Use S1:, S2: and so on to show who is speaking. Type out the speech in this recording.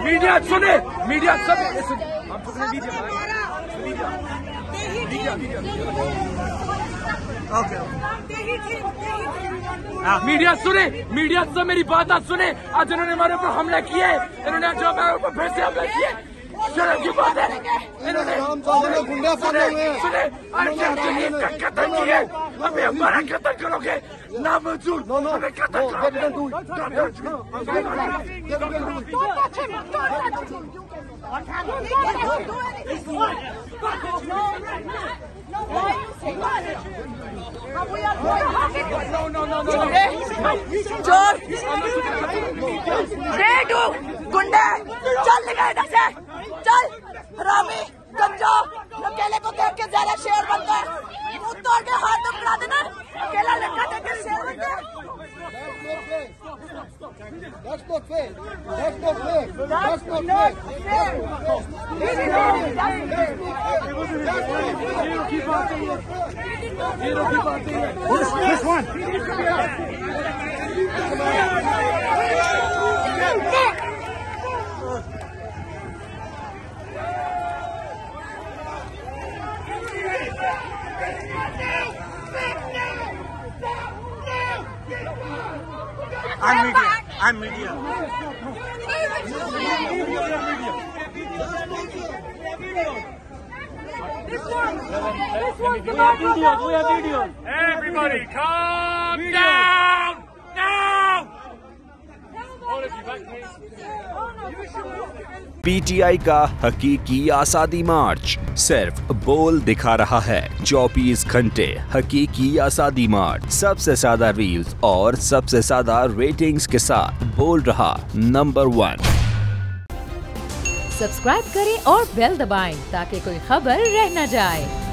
S1: Media सुने, media सब media सुने, मीडिया सब मेरी बात आज सुने। आज इन्होंने हमारे ऊपर हमला किए, इन्होंने जो हमारे ऊपर फिर से हमला किए, शर्म की बात है। इन्होंने सुने कत्ल किए, अभी हमारा कत्ल करोगे ना मंजूर, हमें कत्ल
S2: गुंडे चल निकल इधर से, चल हरामी गंजा। अकेले को देख के ज्यादा शेर बन गए, मुंह तोड़ के हाथ में पकड़ा देना। अकेला लड़का देख के शेर बन गया।
S3: That's not fair. That's not fair. That's not fair. This one. I'm media.
S1: We have video. Everybody, calm down. Now. All of you back, please.
S4: PTI का हकीकी आज़ादी मार्च सिर्फ बोल दिखा रहा है। 24 घंटे हकीकी आज़ादी मार्च, सबसे ज्यादा रील्स और सबसे ज्यादा रेटिंग्स के साथ बोल रहा नंबर 1।
S5: सब्सक्राइब करें और बेल दबाएं ताकि कोई खबर रह न जाए।